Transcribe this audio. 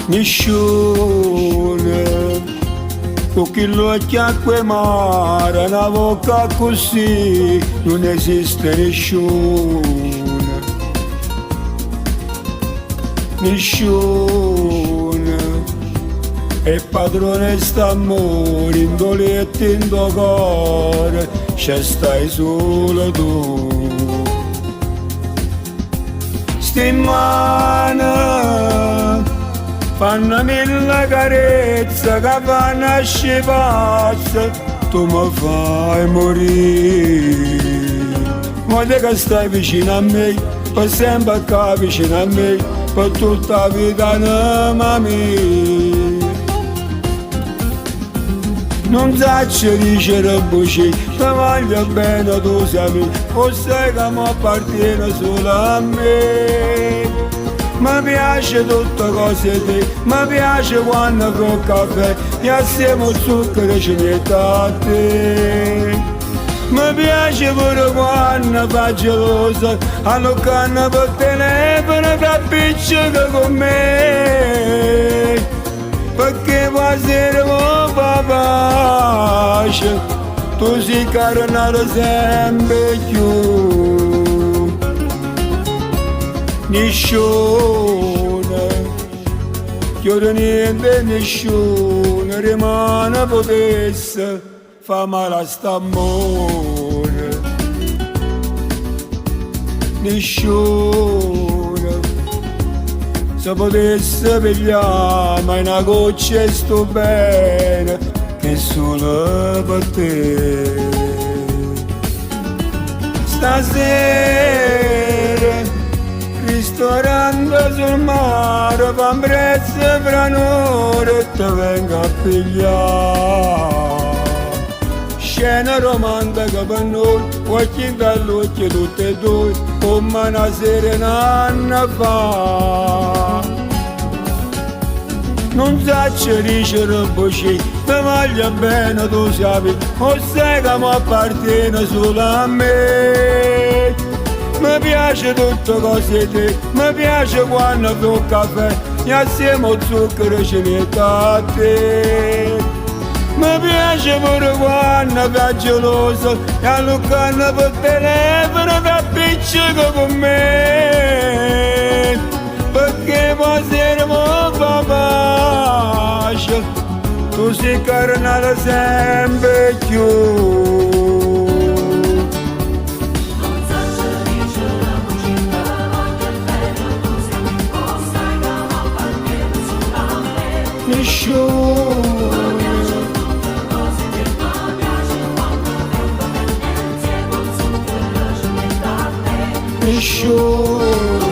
nessuno, con chi lo acqua e mare, una bocca così, non esiste nessuno. Nessuno è padrone st'amore, in doletto in tuo cuore, c'è stai solo tu. Sti mani fanno mille carezze che fanno nascere pazza, tu mi fai morire. Ma te che stai vicino a me, per sempre qua vicino a me, per tutta la vita non mi. Non saccio dicere buci, ti voglio bene tu sei me, o sai che mi appartiene solo a me. Mi piace tutte cose te, mi piace quando pro caffè e assieme al zucchero ci mette a te. Mi piace pure quando fa gelosa, allocando per telefono fra appiccica con me. Perché può sera mi fa pace, tu sei carnato sempre più. Nessuno, chiude niente, nessuno rimane potesse fa male a st'amore. Nessuno se potesse pigliare mai una goccia e sto bene che solo per te. Stasera ristorante sul mare fa un prezzo fra un'ora e ti vengo a pigliare. Scena romantica per noi, occhi dall'occhio tutte e due, come una sera un anno fa. Non saccio dicere buci, ti voglio bene tu sai, o sai che mi appartiene solo a me. Mi piace tutte cose te, mi piace quando tu caffè, e assieme al zucchero ci mette a te. Mi piace pure quando fa gelosa e alloccando per telefono che appiccica con me. Perché può sera mi fa pace, tu sei carnata sempre più. Nessuno Nessuno